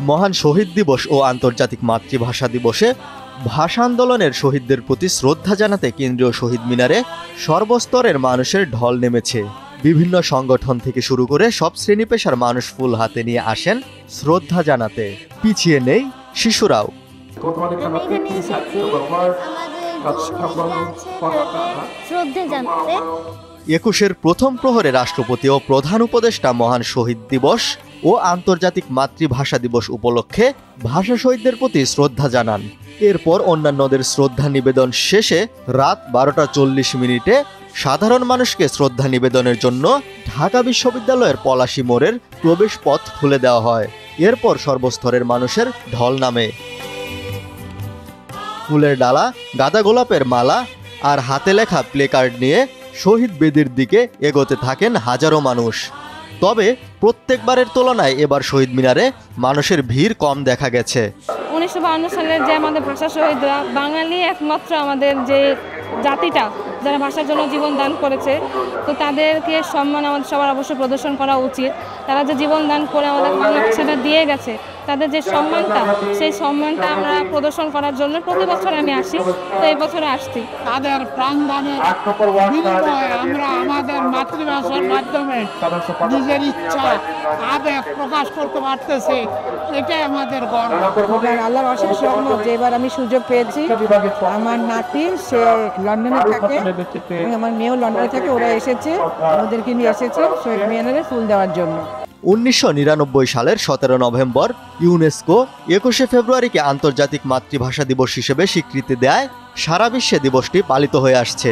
মহান শহীদ দিবস ও আন্তর্জাতিক মাতৃভাষা দিবসে ভাষা আন্দোলনের শহীদদের প্রতি শ্রদ্ধা জানাতে কেন্দ্রীয় শহীদ মিনারে সর্বস্তরের মানুষের ঢল নেমেছে। বিভিন্ন সংগঠন থেকে শুরু করে সব শ্রেণী পেশার মানুষ ফুল হাতে নিয়ে আসেন শ্রদ্ধা জানাতে। পিছিয়ে নেই শিশুরাও। একুশের প্রথম প্রহরে রাষ্ট্রপতি ও প্রধান উপদেষ্টা মহান শহীদ দিবস ও আন্তর্জাতিক মাতৃভাষা দিবস উপলক্ষে ভাষা শহীদদের প্রতি শ্রদ্ধা জানান। এরপর অন্যান্যদের শ্রদ্ধা নিবেদন শেষে রাত 12:40 সাধারণ মানুষকে শ্রদ্ধা নিবেদনের জন্য ঢাকা বিশ্ববিদ্যালয়ের পলাশী মোড়ের প্রবেশ পথ খুলে দেওয়া হয়। এরপর সর্বস্তরের মানুষের ঢল নামে। ফুলের ডালা, গাঁদা গোলাপের মালা আর হাতে লেখা প্লেকার্ড নিয়ে শহীদ বেদির দিকে এগোতে থাকেন হাজারো মানুষ। তবে প্রত্যেকবারের তুলনায় এবার শহীদ মিনারে মানুষের ভিড় কম দেখা গেছে। 1952 সালের যে আমাদের ভাষা শহীদরা, বাঙালি একমাত্র আমাদের যে জাতিটা যারা ভাষার জন্য জীবন দান করেছে, তো তাদেরকে সম্মান আমাদের সবার অবশ্যই প্রদর্শন করা উচিত। তারা যে জীবন দান করে আমাদের বাংলা ভাষাটা দিয়ে গেছে, তাদের যে সম্মানটা, সেই সম্মানটা আমরা প্রদর্শন করার জন্য প্রতি বছর আমি আসি, তো এই বছরে আসছি। তাদের প্রাণদানের বিনিময়ে আমরা আমাদের মাতৃভাষার মাধ্যমে নিজের ইচ্ছা আবেগ প্রকাশ করতে পারতেছি, এটাই আমাদের গর্ব। আল্লাহর অশেষ রহমত যে এবার আমি সুযোগ পেয়েছি। আমার নাতি সে লন্ডনে থাকে, আমার মেয়েও লন্ডনে থাকে, ওরা এসেছে, ওদেরকে নিয়ে এসেছে শহীদ মিনারে ফুল দেওয়ার জন্য। 1999 সালের 17 নভেম্বর ইউনেস্কো 21 ফেব্রুয়ারিকে আন্তর্জাতিক মাতৃভাষা দিবস হিসেবে স্বীকৃতি দেয়। সারা বিশ্বে দিবসটি পালিত হয়ে আসছে।